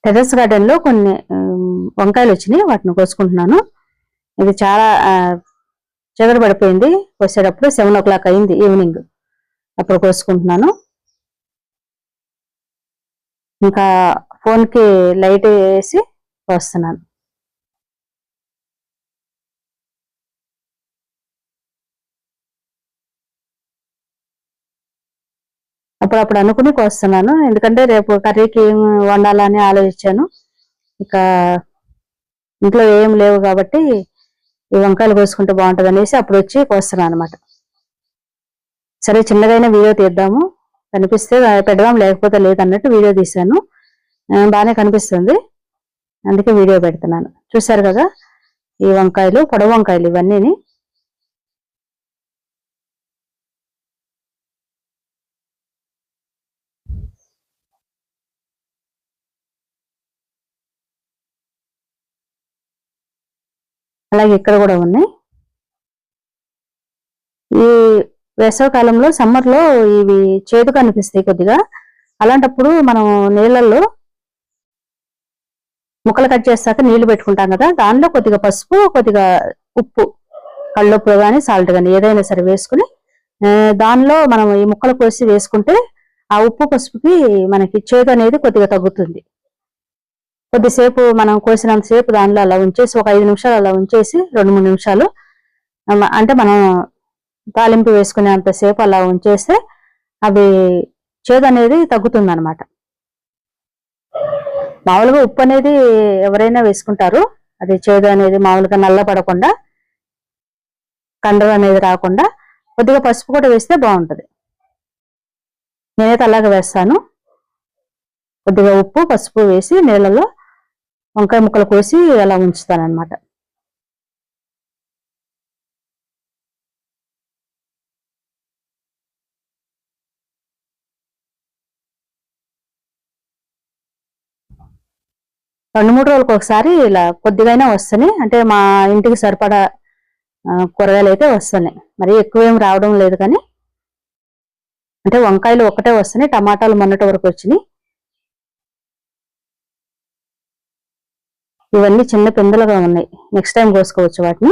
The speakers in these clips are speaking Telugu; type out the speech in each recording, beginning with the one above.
టెర్రస్ గార్డెన్ లో కొన్ని వంకాయలు వచ్చినాయి, వాటిని కోసుకుంటున్నాను. ఇది చాలా చీకటి పడిపోయింది, కోసేటప్పుడు 7 o'clock అయింది ఈవినింగ్, అప్పుడు కోసుకుంటున్నాను. ఇంకా ఫోన్ కి లైట్ వేసి కోస్తున్నాను. అప్పుడప్పుడు అనుకుని కోస్తున్నాను, ఎందుకంటే రేపు కర్రీకి ఏం వండాలని ఆలోచించాను. ఇక ఇంట్లో ఏం లేవు కాబట్టి ఈ వంకాయలు కోసుకుంటే బాగుంటుంది అనేసి అప్పుడు వచ్చి కోస్తున్నాను అనమాట. సరే చిన్నదైనా వీడియో తీద్దాము, కనిపిస్తే పెడదాం, లేకపోతే లేదన్నట్టు వీడియో తీశాను. బాగానే కనిపిస్తుంది, అందుకే వీడియో పెడుతున్నాను. చూసారు కదా ఈ వంకాయలు, పొడవు వంకాయలు ఇవన్నీ. అలాగే ఇక్కడ కూడా ఉన్నాయి. ఈ వేసవికాలంలో సమ్మర్లో ఇవి చేదు కనిపిస్తాయి కొద్దిగా. అలాంటప్పుడు మనం నీళ్ళల్లో ముక్కలు కట్ చేస్తాక నీళ్లు పెట్టుకుంటాం కదా, దానిలో కొద్దిగా పసుపు, కొద్దిగా ఉప్పు, కళ్ళుప్పు కానీ సాల్ట్ కానీ ఏదైనా సరే వేసుకుని దానిలో మనం ఈ ముక్కలు కోసి వేసుకుంటే ఆ ఉప్పు పసుపుకి మనకి చేదు అనేది కొద్దిగా తగ్గుతుంది. కొద్దిసేపు మనం కోసినంతసేపు దానిలో అలా ఉంచేసి ఒక 5 నిమిషాలు అలా ఉంచేసి 2-3 నిమిషాలు అంటే మనం తాలింపు వేసుకునేంతసేపు అలా ఉంచేస్తే అవి చేదు అనేది తగ్గుతుంది అనమాట. మామూలుగా ఉప్పు అనేది ఎవరైనా వేసుకుంటారు, అది చేదు అనేది మామూలుగా నల్ల పడకుండా, కండలు అనేది రాకుండా కొద్దిగా పసుపు కూడా వేస్తే బాగుంటుంది. నేనైతే అలాగే వేస్తాను, కొద్దిగా ఉప్పు పసుపు వేసి నీళ్ళలో వంకాయ ముక్కలు కోసి అలా ఉంచుతాను అనమాట. రెండు మూడు రోజులకు ఒకసారి ఇలా కొద్దిగైనా వస్తున్నాయి, అంటే మా ఇంటికి సరిపడా కూరగాయలు అయితే వస్తున్నాయి. మరి ఎక్కువేం రావడం లేదు, కానీ అంటే వంకాయలు ఒకటే వస్తున్నాయి, టమాటాలు మొన్నటి వరకు వచ్చినాయి. ఇవన్నీ చిన్న పిందెలుగా ఉన్నాయి, నెక్స్ట్ టైం కోసుకోవచ్చు వాటిని.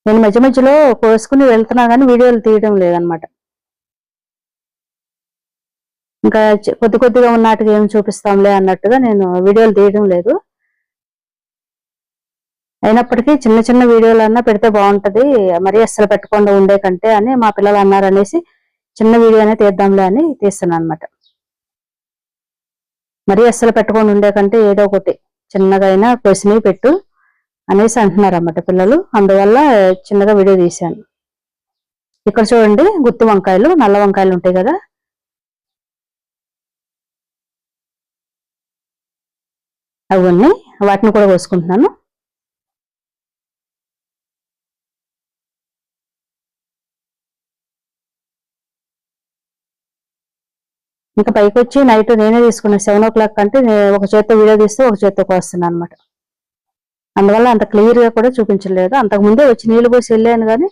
నేను మధ్య మధ్యలో కోసుకుని వెళ్తున్నా కానీ వీడియోలు తీయడం లేదనమాట. ఇంకా కొద్ది కొద్దిగా ఉన్నట్టుగా ఏం చూపిస్తాంలే అన్నట్టుగా నేను వీడియోలు తీయడం లేదు. అయినప్పటికీ చిన్న చిన్న వీడియోలన్నా పెడితే బాగుంటది, మరీ అస్సలు పెట్టకుండా ఉండే కంటే అని మా పిల్లలు అన్నారు అనేసి చిన్న వీడియోనే తీద్దాంలే అని తీస్తున్నాను అనమాట. మరీ అస్సలు పెట్టుకొని ఉండే కంటే ఏదో ఒకటి చిన్నగా అయినా కోసినవి పెట్టు అనేసి అంటున్నారు అన్నమాట పిల్లలు, అందువల్ల చిన్నగా వీడియో తీశాను. ఇక్కడ చూడండి గుత్తి వంకాయలు, నల్ల వంకాయలు ఉంటాయి కదా, అవన్నీ వాటిని కూడా కోసుకుంటున్నాను. ఇంకా పైకి వచ్చి నైట్ నేనే తీసుకున్నాను 7 o'clock అంటే ఒక చేత్తో వీడియో తీస్తే ఒక చేత్తో కోస్తున్నాను అనమాట. అందువల్ల అంత క్లియర్ గా కూడా చూపించలేదు. అంతకుముందే వచ్చి నీళ్లు పోసి వెళ్ళాను కానీ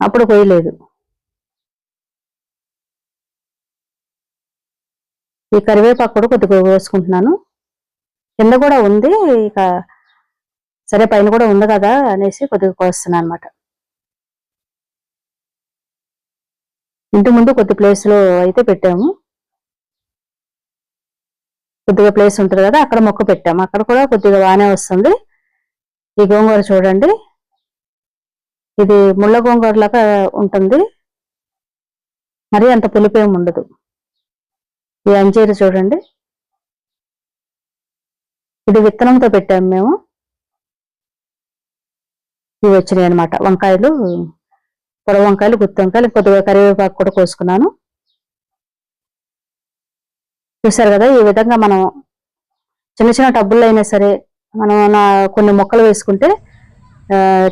అప్పుడు పోయలేదు. ఈ కరివేపాకు కూడా కొద్దిగా కోసుకుంటున్నాను, కింద కూడా ఉంది, ఇక సరే పైన కూడా ఉంది కదా అనేసి కొద్దిగా కోస్తున్నాను అనమాట. ఇంటి ముందు కొద్ది ప్లేస్ లో అయితే పెట్టాము, కొద్దిగా ప్లేస్ ఉంటుంది కదా అక్కడ మొక్క పెట్టాము, అక్కడ కూడా కొద్దిగా బాగానే వస్తుంది. ఈ గోంగూర చూడండి, ఇది ముళ్ళ గోంగూర లాగా ఉంటుంది, మరి అంత పులిపేం ఉండదు. ఈ అంజీరు చూడండి, ఇది విత్తనంతో పెట్టాము మేము, ఇవి వచ్చినాయి అనమాట వంకాయలు, పొడవు వంకాయలు, గుత్తి వంకాయలు, కొద్దిగా కరివేపాకు కూడా కోసుకున్నాను. చూసారు కదా, ఈ విధంగా మనం చిన్న చిన్న టబ్బుల్లో అయినా సరే మనం కొన్ని మొక్కలు వేసుకుంటే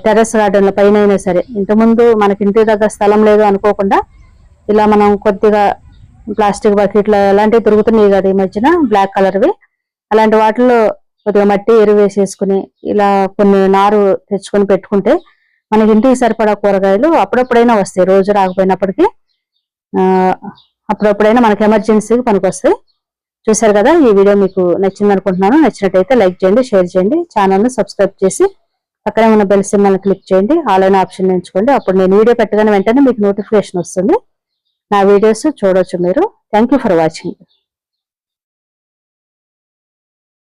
టెర్రస్ గార్డెన్ల పైన అయినా సరే, ఇంతకుముందు మనకి ఇంటి దగ్గర స్థలం లేదు అనుకోకుండా ఇలా మనం కొద్దిగా ప్లాస్టిక్ బకెట్లు అలాంటివి దొరుకుతున్నాయి కదా ఈ మధ్యన బ్లాక్ కలర్వి, అలాంటి వాటిల్లో కొద్దిగా మట్టి ఎరువు వేసేసుకుని ఇలా కొన్ని నారు తెచ్చుకొని పెట్టుకుంటే మనకి ఇంటికి సరిపడా కూరగాయలు అప్పుడప్పుడైనా వస్తాయి, రోజు రాకపోయినప్పటికీ అప్పుడప్పుడైనా మనకి ఎమర్జెన్సీకి పనికొస్తాయి. చూసారు కదా, ఈ వీడియో మీకు నచ్చింది అనుకుంటున్నాను. నచ్చినట్టయితే లైక్ చేయండి, షేర్ చేయండి, ఛానల్ని సబ్స్క్రైబ్ చేసి పక్కనే ఉన్న బెల్ సింబల్ని క్లిక్ చేయండి, ఆల్ అనే ఆప్షన్ ఎంచుకోండి. అప్పుడు నేను వీడియో పెట్టగానే వెంటనే మీకు నోటిఫికేషన్ వస్తుంది. నా వీడియోస్ చూడొచ్చు మీరు. Thank you for watching.